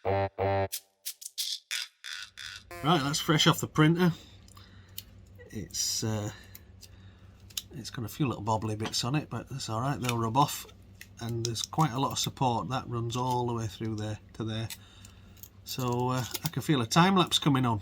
Right, that's fresh off the printer. It's got a few little bobbly bits on it, but that's alright, they'll rub off. And there's quite a lot of support that runs all the way through there to there. So I can feel a time lapse coming on.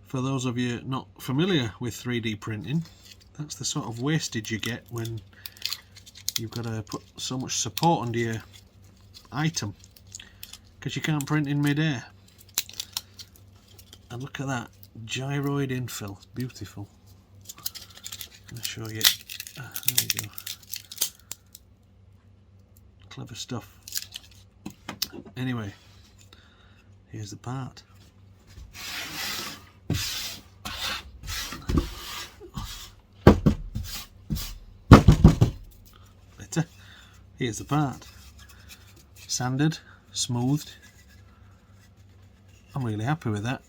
For those of you not familiar with 3D printing, that's the sort of wastage you get when you've got to put so much support under your item, because you can't print in mid-air. And look at that gyroid infill, beautiful. I'm going to show you. There you go. Clever stuff. Anyway, here's the part. Better. Here's the part. Sanded, smoothed. I'm really happy with that.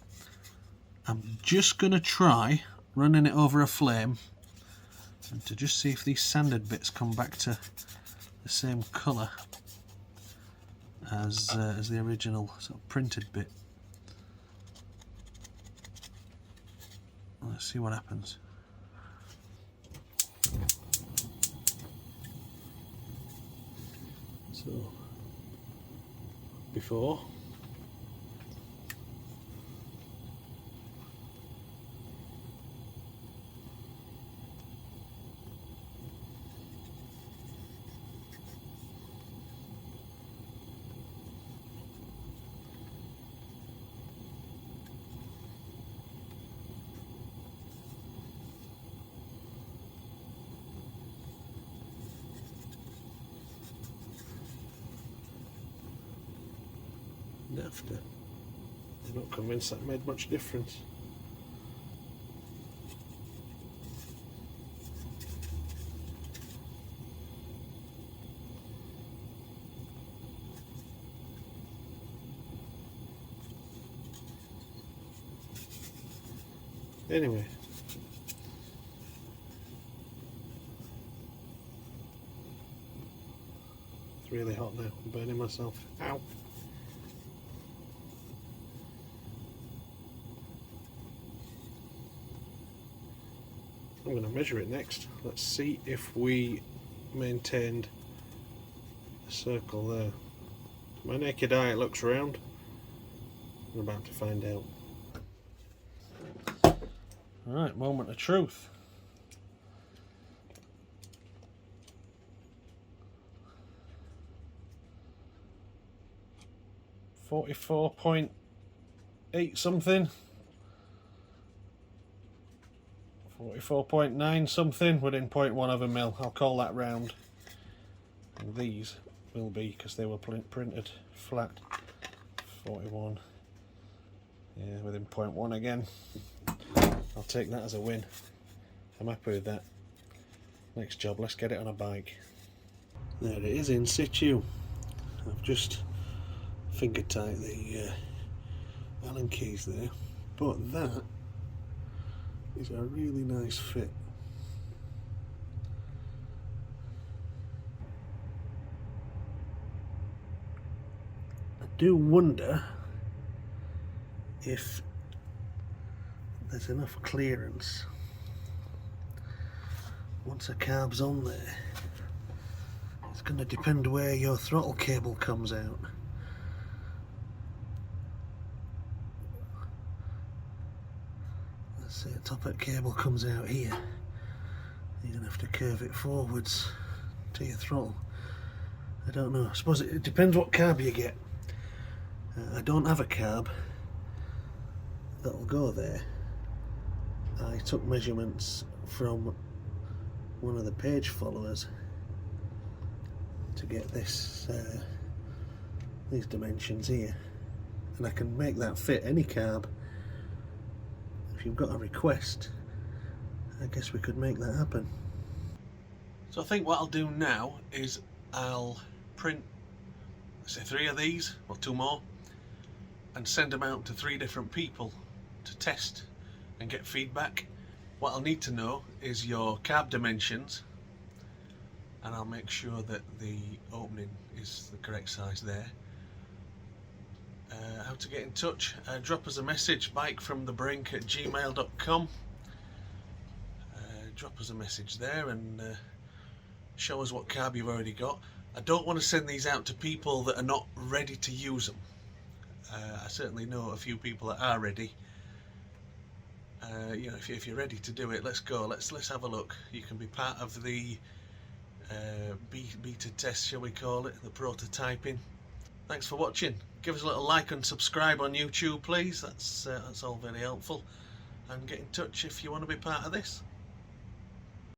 I'm just going to try running it over a flame and to just see if these sanded bits come back to the same colour as the original sort of printed bit. Let's see what happens. So, before. After. I'm not convinced that made much difference. Anyway. It's really hot now. I'm burning myself. Ow! I'm going to measure it next. Let's see if we maintained a circle there. To my naked eye it looks round. We're about to find out. Alright, moment of truth. .8 something. 44.9 something within 0.1 of a mil. I'll call that round. And these will be, because they were printed flat, 41. Yeah, within 0.1 again. I'll take that as a win. I'm happy with that. Next job, let's get it on a bike. There it is in situ. I've just finger tight the Allen keys there, but that is a really nice fit. I do wonder if there's enough clearance. Once a carb's on there, it's going to depend where your throttle cable comes out. Let's say the top hat cable comes out here. You're going to have to curve it forwards to your throttle. I don't know, I suppose it depends what carb you get. I don't have a carb that'll go there. I took measurements from one of the page followers to get this these dimensions here, and I can make that fit any carb. If you've got a request, I guess we could make that happen. So I think what I'll do now is I'll print, say, 3 of these or 2 more and send them out to 3 different people to test and get feedback. What I'll need to know is your carb dimensions, and I'll make sure that the opening is the correct size there. How to get in touch, drop us a message, bikefromthebrink@gmail.com. Drop us a message there and show us what carb you've already got. I don't want to send these out to people that are not ready to use them. I certainly know a few people that are ready. You know, if you're ready to do it, let's go. Let's have a look. You can be part of the beta test, shall we call it, the prototyping. Thanks for watching. Give us a little like and subscribe on YouTube, please. That's all very helpful. And get in touch if you want to be part of this.